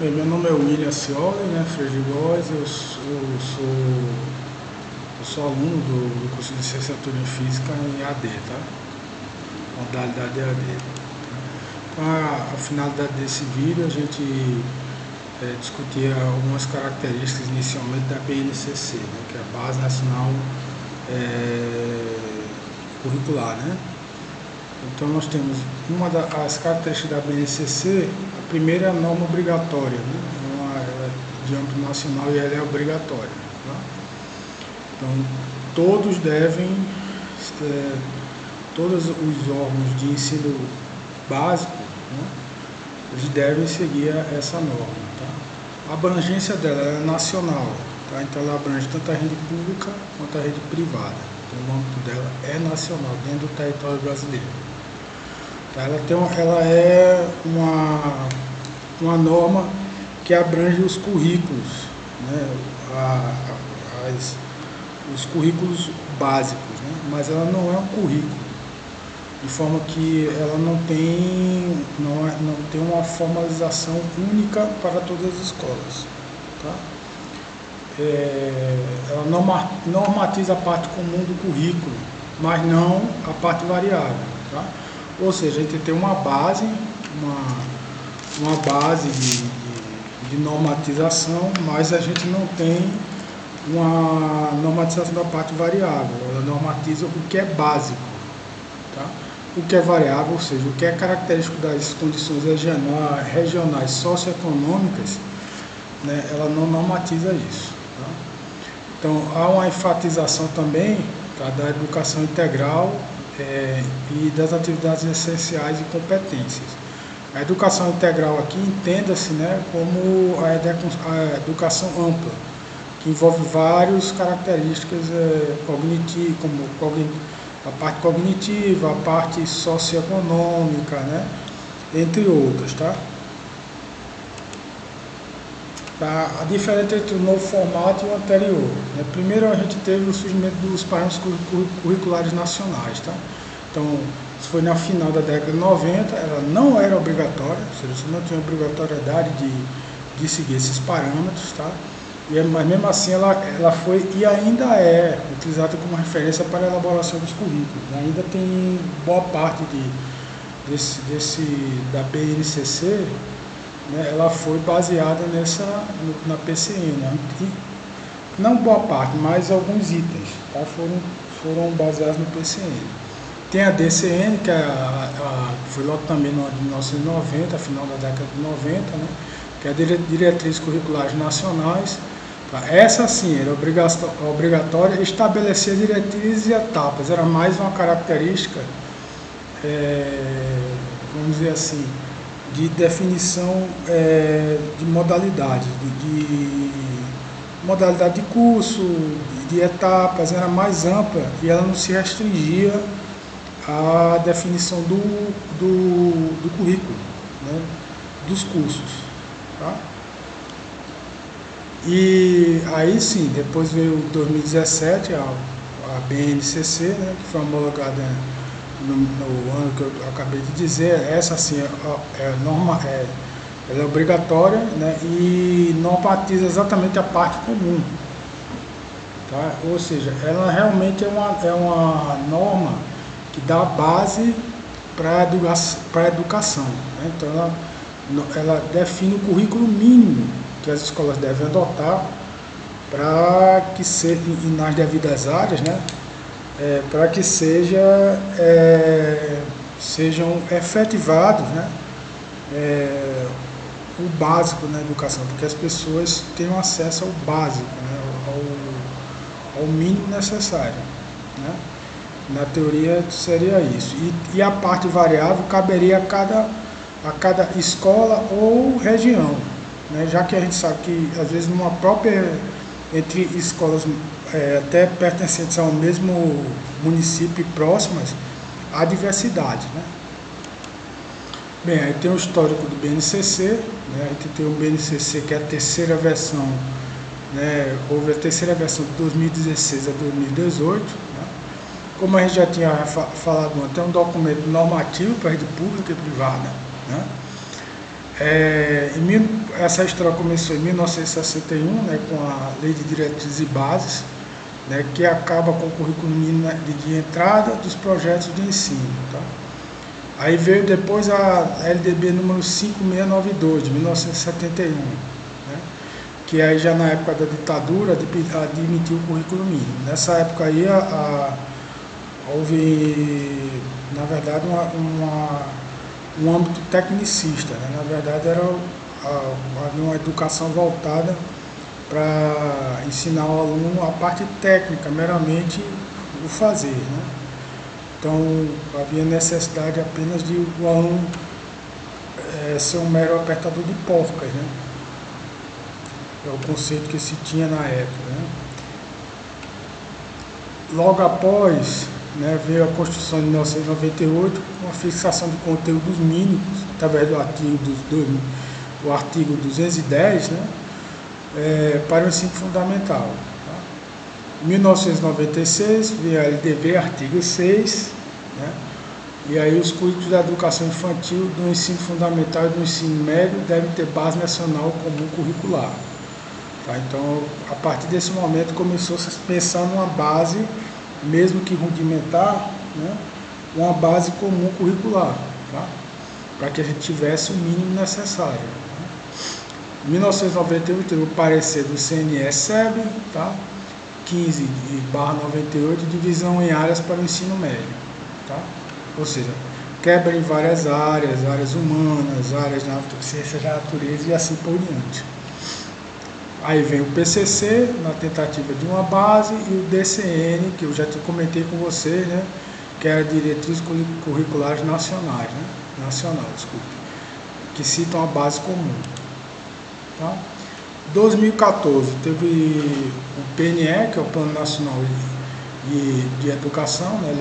Bem, meu nome é William Scioli, né, Freire de Góes, eu sou aluno do curso de Licenciatura em Física em AD, tá? Modalidade AD. Então, a finalidade desse vídeo, a gente discutir algumas características inicialmente da BNCC, né, que é a Base Nacional Curricular, né? Então nós temos as características da BNCC. A primeira é a norma obrigatória, né? Ela é de âmbito nacional e ela é obrigatória, tá? Então todos devem, é, todos os órgãos de ensino básico, né, eles devem seguir essa norma, tá? A abrangência dela é nacional, tá? Então ela abrange tanto a rede pública quanto a rede privada. Então o âmbito dela é nacional, dentro do território brasileiro. Ela é uma norma que abrange os currículos, né, os currículos básicos, né, mas ela não é um currículo, de forma que ela não tem uma formalização única para todas as escolas. Tá? Ela normatiza a parte comum do currículo, mas não a parte variável. Tá? Ou seja, a gente tem uma base de normatização, mas a gente não tem uma normatização da parte variável. Ela normatiza o que é básico, tá? O que é variável, ou seja, o que é característico das condições regionais socioeconômicas, né, ela não normatiza isso. Tá? Então, há uma enfatização também, tá, da educação integral e das atividades essenciais e competências. A educação integral aqui entenda-se, né, como a educação ampla, que envolve várias características cognitivas, como a parte cognitiva, a parte socioeconômica, né, entre outras. Tá? A diferença entre o novo formato e o anterior, né? Primeiro a gente teve o surgimento dos parâmetros curriculares nacionais, tá? Então, isso foi na final da década de 90, ela não era obrigatória, ou seja, você não tinha obrigatoriedade de seguir esses parâmetros, tá? Mas mesmo assim ela foi e ainda é utilizada como referência para a elaboração dos currículos. Ainda tem boa parte da BNCC, né, ela foi baseada na PCN, né? Não boa parte, mas alguns itens, tá, foram baseados no PCN. Tem a DCN, que foi logo também no de 1990, final da década de 90, né, que é a Diretrizes Curriculares Nacionais. Tá? Essa sim era obrigatória, estabelecer diretrizes e etapas, era mais uma característica, vamos dizer assim, de definição de modalidades, de modalidade de curso, de etapas, era mais ampla e ela não se restringia à definição do currículo, né, dos cursos. Tá? E aí sim, depois veio 2017, a BNCC, né, que foi homologada no ano que eu acabei de dizer. Essa sim ela é obrigatória, né, e normatiza exatamente a parte comum. Tá? Ou seja, ela realmente é uma norma que dá base para a educação. Né? Então ela define o currículo mínimo que as escolas devem adotar para que seja, nas devidas áreas, né, para que sejam efetivados, né, o básico na educação, porque as pessoas tenham acesso ao básico, né, ao mínimo necessário. Né? Na teoria seria isso. E a parte variável caberia a cada escola ou região, né? Já que a gente sabe que às vezes entre escolas até pertencentes ao mesmo município e próximas, há diversidade. Né? Bem, aí tem o histórico do BNCC, né? A gente tem o BNCC, que é a terceira versão, né? Houve a terceira versão de 2016 a 2018. Né? Como a gente já tinha falado, tem um documento normativo para a rede pública e privada, né? Essa história começou em 1961, né, com a Lei de Diretrizes e Bases, né, que acaba com o currículo mínimo de entrada dos projetos de ensino. Tá? Aí veio depois a LDB número 5692, de 1971, né, que aí já na época da ditadura admitiu o currículo mínimo. Nessa época aí houve, na verdade, um âmbito tecnicista, né? Na verdade havia uma educação voltada para ensinar o aluno a parte técnica, meramente o fazer, né? Então havia necessidade apenas de o aluno ser um mero apertador de porcas, né? É o conceito que se tinha na época, né? Logo após, né, veio a Constituição de 1998 com a fixação de conteúdos mínimos, através do artigo 210, né, para o ensino fundamental. Tá? Em 1996 veio a LDB, artigo 6, né, e aí os currículos da educação infantil, do ensino fundamental e do ensino médio devem ter base nacional comum curricular. Tá? Então, a partir desse momento começou a se pensar numa base, mesmo que rudimentar, né, uma base comum curricular, tá? Para que a gente tivesse o mínimo necessário. Em 1998 teve o parecer do CNE-SEB, tá? 15/98, divisão em áreas para o ensino médio. Tá? Ou seja, quebra em várias áreas humanas, áreas de ciências da natureza e assim por diante. Aí vem o PCC, na tentativa de uma base, e o DCN, que eu já comentei com vocês, né, que é a Diretrizes Curriculares Nacionais, né, que citam a base comum. Tá? 2014 teve o PNE, que é o Plano Nacional de Educação, né,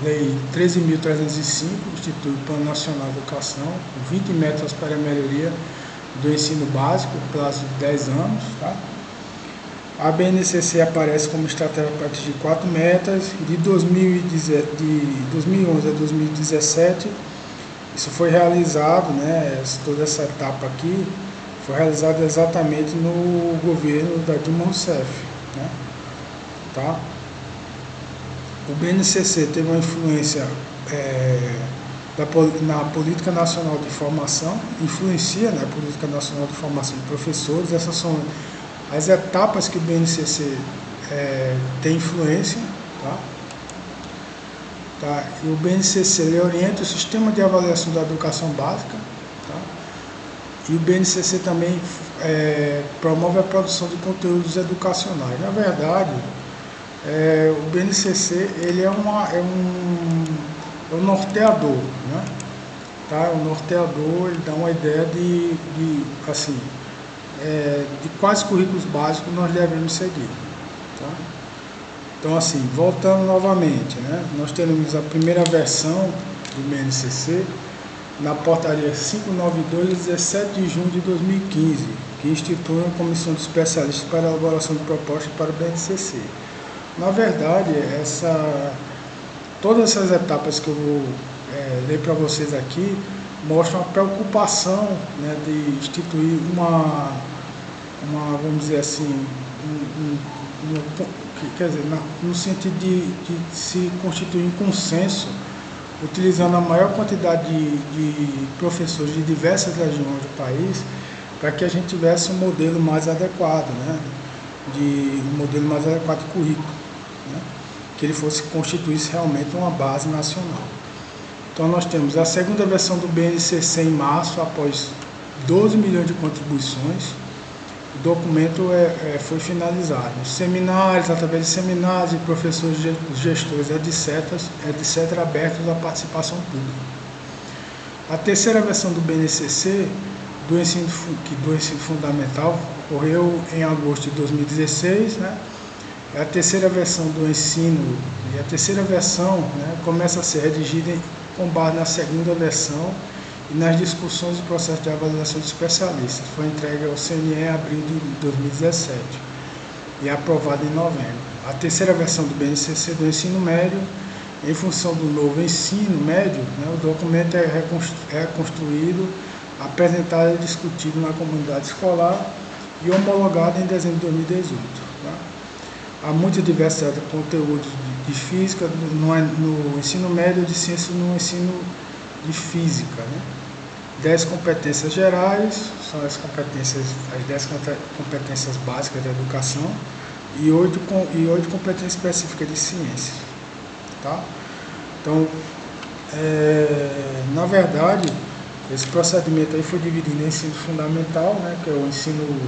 Lei 13.305, institui o Plano Nacional de Educação, com 20 metas para a melhoria do ensino básico, prazo de 10 anos. Tá? A BNCC aparece como estratégia para atingir 4 metas. De 2011 a 2017, isso foi realizado, né, toda essa etapa aqui, foi realizada exatamente no governo da Dilma Rousseff. Né? Tá? O BNCC teve uma influência na Política Nacional de Formação, influencia na Política Nacional de Formação de Professores. Essas são as etapas que o BNCC tem influência. Tá? Tá? E o BNCC ele orienta o sistema de avaliação da educação básica. Tá? E o BNCC também promove a produção de conteúdos educacionais. Na verdade, o BNCC ele é um norteador, né? Tá? O norteador ele dá uma ideia de quais currículos básicos nós devemos seguir. Tá? Então, assim, voltando novamente, né? Nós teremos a primeira versão do BNCC na portaria 592, de 17 de junho de 2015, que institui uma comissão de especialistas para a elaboração de propostas para o BNCC. Na verdade, todas essas etapas que eu vou ler para vocês aqui mostram a preocupação, né, de instituir vamos dizer assim, quer dizer, no sentido de se constituir um consenso, utilizando a maior quantidade de professores de diversas regiões do país, para que a gente tivesse um modelo mais adequado, né, um modelo mais adequado de currículo, né, que ele constituísse realmente uma base nacional. Então nós temos a segunda versão do BNCC em março, após 12 milhões de contribuições. O documento foi finalizado. Seminários, através de seminários e professores, gestores, etc., abertos à participação pública. A terceira versão do BNCC, do ensino fundamental, ocorreu em agosto de 2016, né? A terceira versão do ensino, e a terceira versão, né, começa a ser redigida com base na segunda versão e nas discussões do processo de avaliação de especialistas. Foi entregue ao CNE em abril de 2017 e aprovada em novembro. A terceira versão do BNCC do ensino médio, em função do novo ensino médio, né, o documento é reconstruído apresentado e discutido na comunidade escolar e homologado em dezembro de 2018. Tá? Há muita diversidade de conteúdos de física no ensino médio e de ciência no ensino de física. Né? 10 competências gerais, são as 10 competências básicas da educação, e 8 competências específicas de ciência. Tá? Então, na verdade, esse procedimento aí foi dividido em ensino fundamental, né, que é o ensino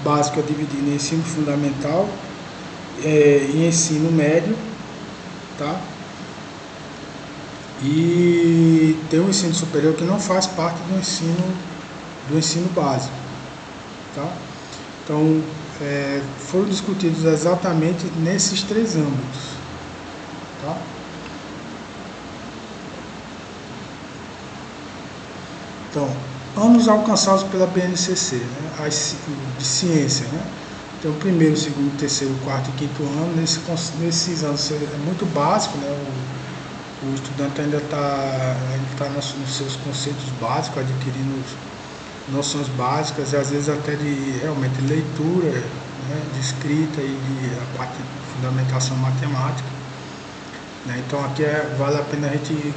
básico, é dividido em ensino fundamental e ensino médio, tá? E tem um ensino superior que não faz parte do ensino básico, tá? Então, foram discutidos exatamente nesses 3 âmbitos, tá? Então, anos alcançados pela BNCC, né, de ciência, né? Então, primeiro, segundo, terceiro, quarto e quinto ano, nesses anos é muito básico, né? O estudante ainda está nos seus conceitos básicos, adquirindo noções básicas, e às vezes até de realmente leitura, né, de escrita e de a parte de fundamentação matemática. Né? Então aqui vale a pena a gente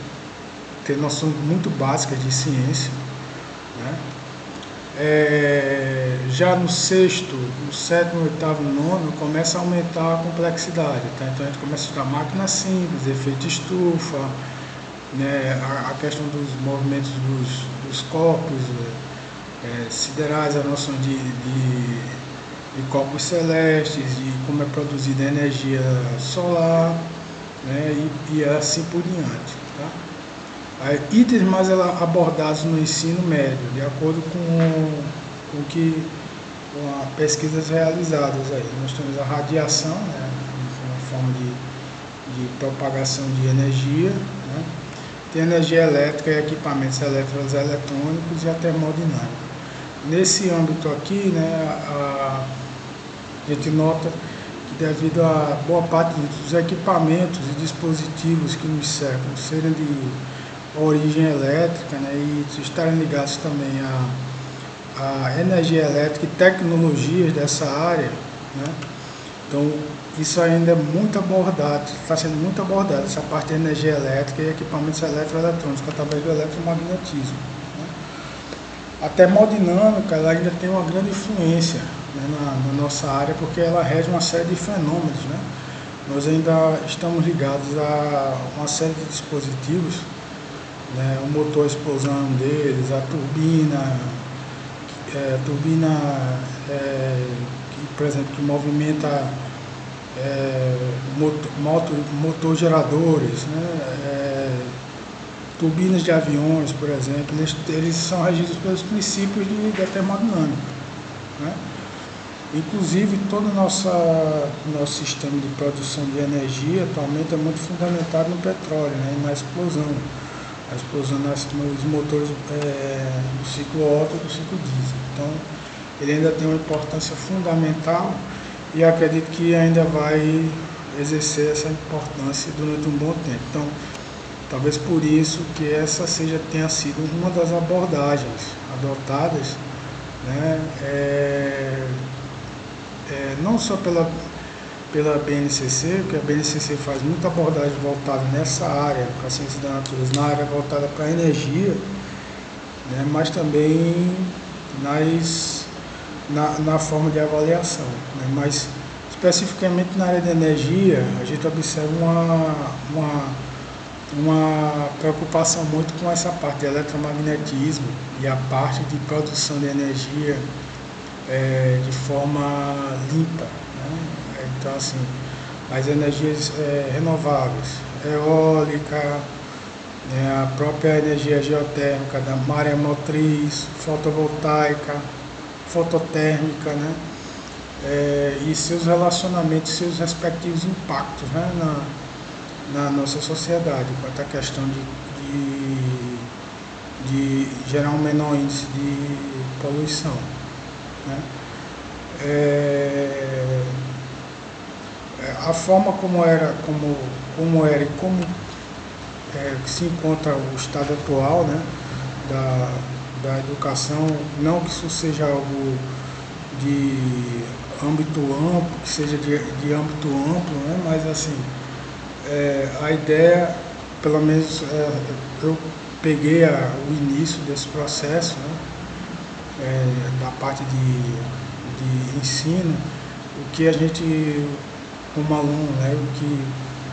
ter noções muito básicas de ciência. Né? Já no sexto, no sétimo, oitavo, nono, começa a aumentar a complexidade. Tá? Então a gente começa a estudar máquina simples, efeito estufa, né? A questão dos movimentos dos corpos siderais, a noção de corpos celestes, de como é produzida a energia solar, né? E assim por diante. Tá? Itens mais abordados no ensino médio, de acordo com pesquisas realizadas aí. Nós temos a radiação, né, uma forma de propagação de energia, né? Tem energia elétrica e equipamentos elétricos, eletrônicos e a termodinâmica. Nesse âmbito aqui, né, a gente nota que devido a boa parte dos equipamentos e dispositivos que nos cercam serem de origem elétrica, né, e estarem ligados também à energia elétrica e tecnologias dessa área, né, então isso ainda é muito abordado, está sendo muito abordado, essa parte de energia elétrica e equipamentos eletroeletrônicos através do eletromagnetismo. Né. A termodinâmica ela ainda tem uma grande influência, né, na nossa área, porque ela rege uma série de fenômenos. Né. Nós ainda estamos ligados a uma série de dispositivos, né, o motor, a explosão deles, a turbina, que, por exemplo, que movimenta motor geradores, né, turbinas de aviões, por exemplo, eles são regidos pelos princípios da termodinâmica. Né? Inclusive, todo o nosso sistema de produção de energia atualmente é muito fundamentado no petróleo, né, e na explosão. A explosão nos motores do ciclo Otto e do ciclo diesel. Então, ele ainda tem uma importância fundamental e acredito que ainda vai exercer essa importância durante um bom tempo. Então, talvez por isso que essa tenha sido uma das abordagens adotadas, né, não só pela BNCC, porque a BNCC faz muita abordagem voltada nessa área, para a ciência da natureza, na área voltada para a energia, né, mas também na forma de avaliação. Né, mas especificamente na área de energia, a gente observa uma preocupação muito com essa parte de eletromagnetismo e a parte de produção de energia de forma limpa. Né? Então, assim, as energias renováveis, eólica, né, a própria energia geotérmica da maremotriz, fotovoltaica, fototérmica, né, e seus relacionamentos, seus respectivos impactos, né, na nossa sociedade, quanto à questão de gerar um menor índice de poluição. Né. A forma como era e como se encontra o estado atual, né, da educação, não que isso seja algo de âmbito amplo, que seja de âmbito amplo, né? Mas assim, a ideia, pelo menos eu peguei o início desse processo, né? Da parte de ensino, o que a gente, como aluno, né? O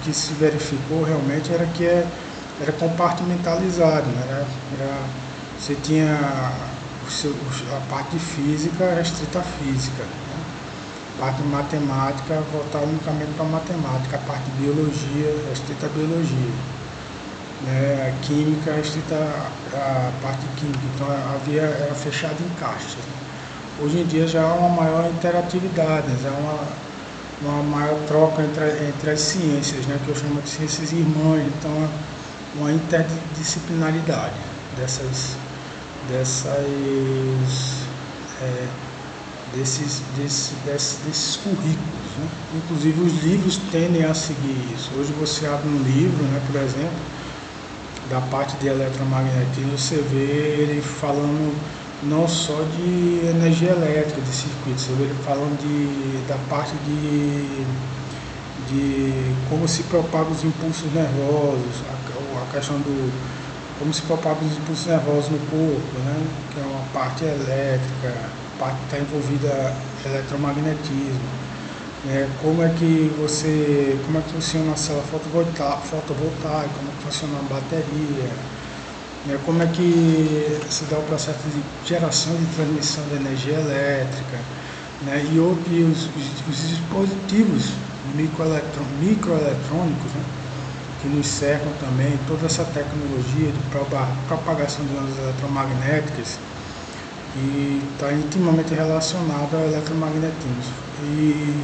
que se verificou realmente era que era compartimentalizado, né? Você tinha a parte de física restrita à física, né? A parte de matemática voltada unicamente para a matemática, a parte de biologia restrita à biologia, né? A química restrita à parte química, então era fechado em caixas, né? Hoje em dia já há uma maior interatividade, já há uma maior troca entre as ciências, né? Que eu chamo de ciências irmãs, então uma interdisciplinaridade desses currículos, né? Inclusive os livros tendem a seguir isso. Hoje você abre um livro, né, por exemplo, da parte de eletromagnetismo, você vê ele falando não só de energia elétrica, de circuitos, você vê ele falando da parte de como se propagam os impulsos nervosos, a questão do como se propagam os impulsos nervosos no corpo, né? Que é uma parte elétrica, a parte que está envolvida eletromagnetismo, né? Como é que funciona a célula fotovoltaica, como é que funciona a bateria, né? Como é que se dá o processo de geração e de transmissão de energia elétrica, né? E os dispositivos microeletrônicos, né? Que nos cercam também, toda essa tecnologia de propagação de ondas eletromagnéticas, e está intimamente relacionado ao eletromagnetismo. E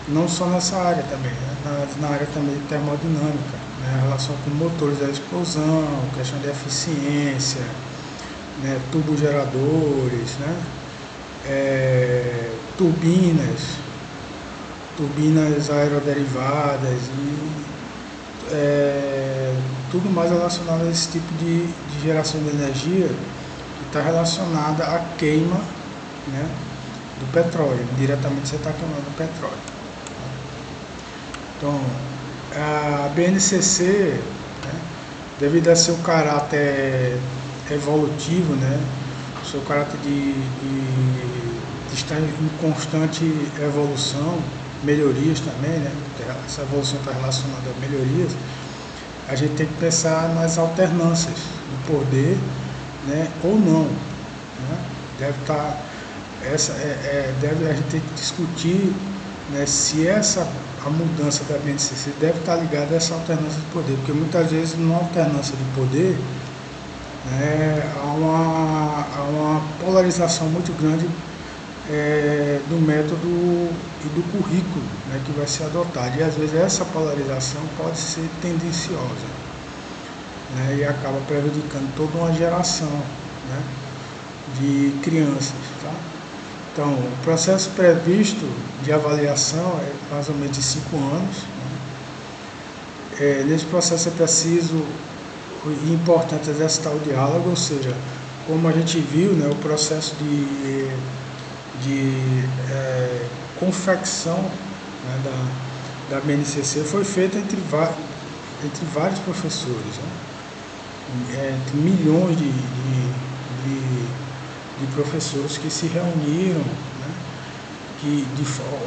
não só nessa área também, né? Na área também de termodinâmica, né? A relação com motores da explosão, questão de eficiência, né? Turbogeradores, né? Turbinas aeroderivadas e tudo mais relacionado a esse tipo de geração de energia que está relacionada à queima, né, do petróleo. Diretamente você está queimando o petróleo. Então, a BNCC, né, devido a seu caráter evolutivo, né, seu caráter de estar em constante evolução, melhorias também, né? Essa evolução está relacionada a melhorias. A gente tem que pensar nas alternâncias do poder, né? Ou não, né? Deve estar a gente tem que discutir, né, se a mudança da BNCC deve estar ligada a essa alternância de poder, porque muitas vezes numa alternância de poder, né, há uma polarização muito grande do método e do currículo, né, que vai ser adotado. E às vezes essa polarização pode ser tendenciosa, né, e acaba prejudicando toda uma geração, né, de crianças. Tá? Então, o processo previsto de avaliação é mais ou menos de 5 anos. Né? Nesse processo é preciso e importante exercitar o diálogo, ou seja, como a gente viu, né, o processo de confecção, né, da BNCC foi feita entre vários professores, né, entre milhões de professores que se reuniram, né,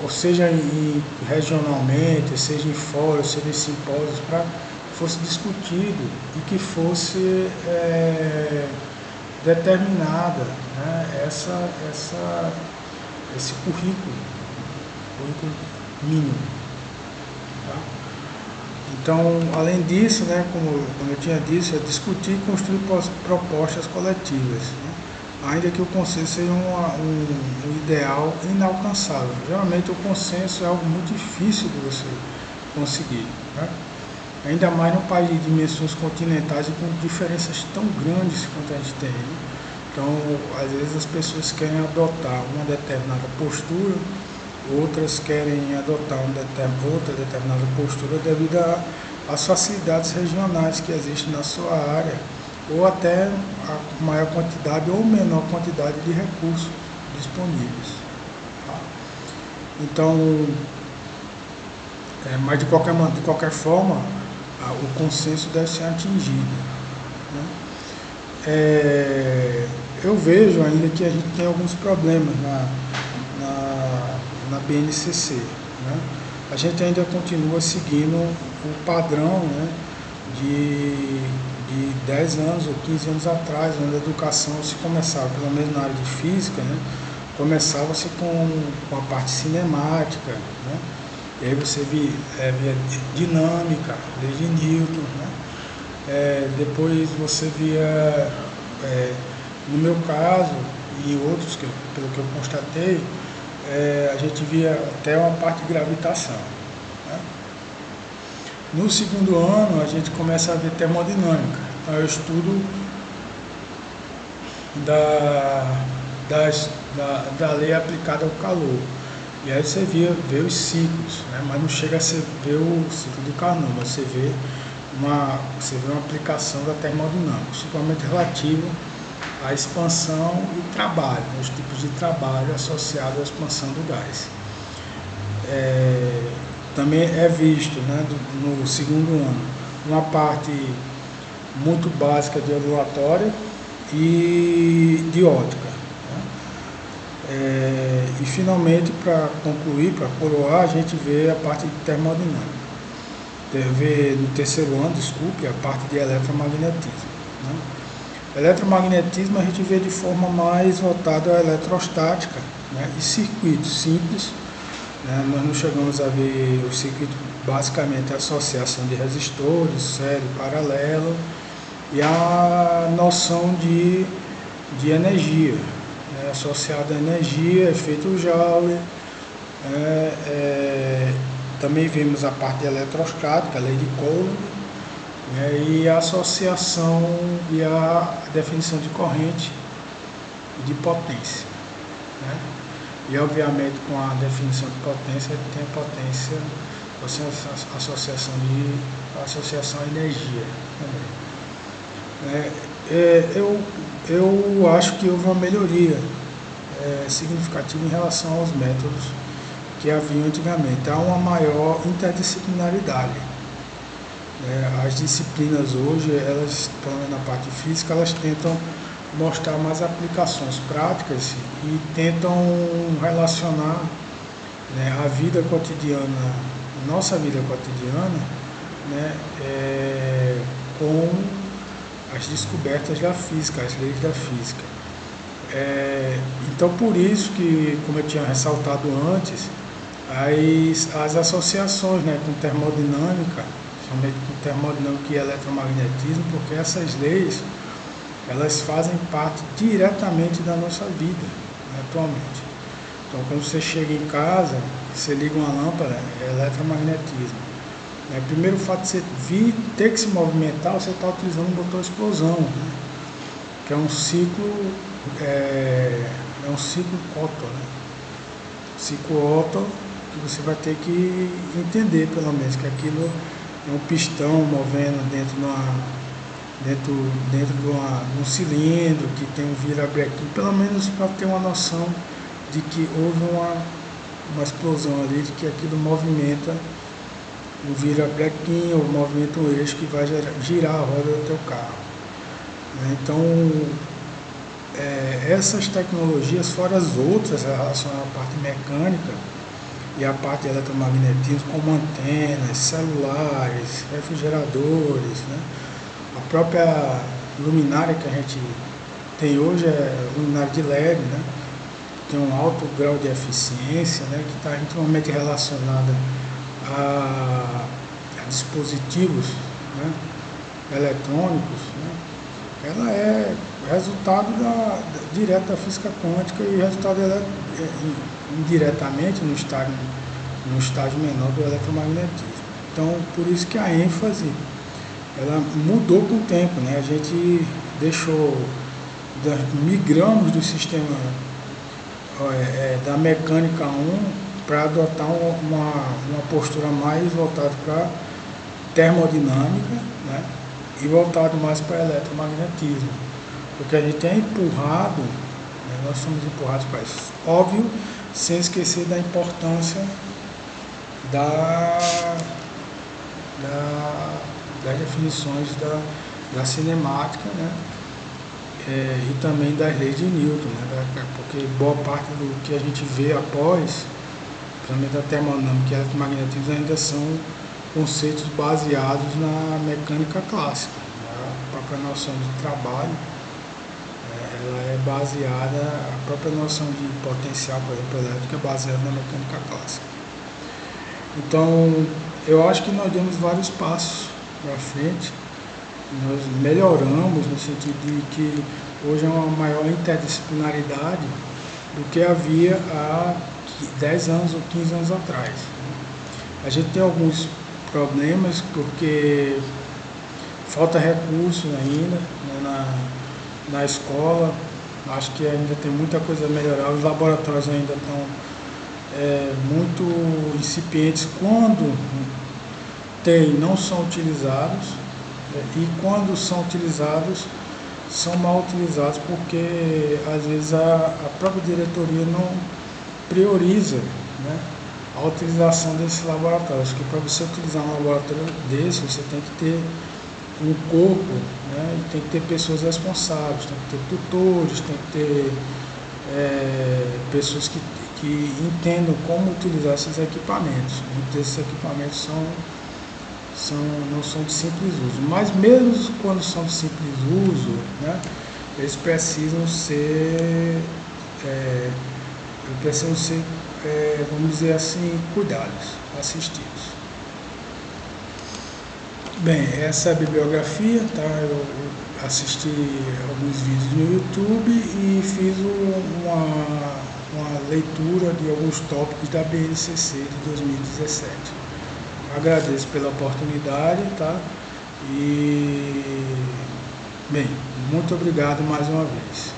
ou seja regionalmente, seja em fóruns, seja em simpósios, para que fosse discutido e que fosse determinada, né, esse currículo mínimo. Tá? Então, além disso, né, como eu tinha dito, é discutir e construir propostas coletivas, né? Ainda que o consenso seja um ideal inalcançável. Geralmente o consenso é algo muito difícil de você conseguir, né? Ainda mais num país de dimensões continentais e com diferenças tão grandes quanto a gente tem, né? Então, às vezes as pessoas querem adotar uma determinada postura, outras querem adotar outra determinada postura devido às facilidades regionais que existem na sua área, ou até a maior quantidade ou menor quantidade de recursos disponíveis. Tá? Então, mas de qualquer forma, o consenso deve ser atingido. Né? Eu vejo ainda que a gente tem alguns problemas na BNCC. Né? A gente ainda continua seguindo o padrão, né, de 10 anos ou 15 anos atrás, onde a educação se começava, pelo menos na área de física, né, começava-se com a parte cinemática, né, e aí você via dinâmica, desde Newton, né, depois você via, no meu caso e em outros, pelo que eu constatei, a gente via até uma parte de gravitação. Né. No segundo ano, a gente começa a ver termodinâmica. Então, é o estudo da lei aplicada ao calor. E aí você vê os ciclos, né? Mas não chega a ver o ciclo do Carnot, mas você vê uma aplicação da termodinâmica, principalmente relativo à expansão e trabalho, né? Os tipos de trabalho associados à expansão do gás. Também é visto, né, no segundo ano uma parte muito básica de ondulatória e de ótica. Né? E finalmente, para concluir, para coroar, a gente vê a parte de termodinâmica. Vê no terceiro ano, a parte de eletromagnetismo. Né? Eletromagnetismo a gente vê de forma mais voltada à eletrostática, né, e circuitos simples. Nós não chegamos a ver o circuito, basicamente a associação de resistores, série, paralelo, e a noção de energia, né, associada à energia, efeito Joule. Também vimos a parte de eletrostática, a lei de Coulomb, né, e a associação e a definição de corrente e de potência. Né? E obviamente com a definição de potência tem a potência, associação à energia também. Eu acho que houve uma melhoria significativa em relação aos métodos que haviam antigamente. Há uma maior interdisciplinaridade. As disciplinas hoje, elas, pelo menos na parte física, elas tentam mostrar mais aplicações práticas e tentam relacionar, né, a vida cotidiana, nossa vida cotidiana, né, com as descobertas da física, as leis da física. Então, por isso que, como eu tinha ressaltado antes, as associações, né, com termodinâmica, somente com termodinâmica e eletromagnetismo, porque essas leis, elas fazem parte diretamente da nossa vida, né, atualmente. Então, quando você chega em casa, você liga uma lâmpada, é eletromagnetismo. Primeiro, o fato de você ter que se movimentar, você está utilizando um botão explosão, né, que é um ciclo, um ciclo Otto, né? Ciclo Otto, que você vai ter que entender, pelo menos, que aquilo é um pistão movendo dentro de um cilindro que tem um virabrequim, pelo menos para ter uma noção de que houve uma explosão ali, de que aquilo movimenta o virabrequim ou movimenta o eixo que vai girar a roda do teu carro. Então, essas tecnologias, fora as outras relacionadas à parte mecânica e à parte de eletromagnetismo, como antenas, celulares, refrigeradores, né? A própria luminária que a gente tem hoje é luminária de LED, né? Tem um alto grau de eficiência, né? Que está intimamente relacionada a dispositivos, né, eletrônicos, né? Ela é resultado direto da física quântica e resultado indiretamente no estágio menor do eletromagnetismo. Então, por isso que a ênfase ela mudou com o tempo, né? A gente migramos do sistema da mecânica 1 para adotar uma postura mais voltada para termodinâmica, né, e voltado mais para eletromagnetismo, porque a gente é empurrado, né, nós somos empurrados para isso. Óbvio, sem esquecer da importância das definições da cinemática, né? E também das leis de Newton, né? Porque boa parte do que a gente vê após, principalmente da termodinâmica e eletromagnetismo, ainda são conceitos baseados na mecânica clássica. A própria noção de trabalho, ela é baseada, a própria noção de potencial, por exemplo, elétrica, é baseada na mecânica clássica. Então, eu acho que nós demos vários passos para frente, nós melhoramos no sentido de que hoje é uma maior interdisciplinaridade do que havia há 10 anos ou 15 anos atrás. A gente tem alguns problemas porque falta recursos ainda, né, na escola, acho que ainda tem muita coisa a melhorar, os laboratórios ainda estão muito incipientes, quando tem, não são utilizados, e quando são utilizados, são mal utilizados porque às vezes a própria diretoria não prioriza, né, a utilização desses laboratórios. Acho que para você utilizar um laboratório desse, você tem que ter um corpo, né, e tem que ter pessoas responsáveis, tem que ter tutores, tem que ter pessoas que entendam como utilizar esses equipamentos. Muitos desses equipamentos não são de simples uso, mas mesmo quando são de simples uso, né, eles precisam ser, vamos dizer assim, cuidados, assistidos. Bem, essa é a bibliografia, tá? Eu assisti alguns vídeos no YouTube e fiz uma leitura de alguns tópicos da BNCC de 2017. Agradeço pela oportunidade, tá? E, bem, muito obrigado mais uma vez.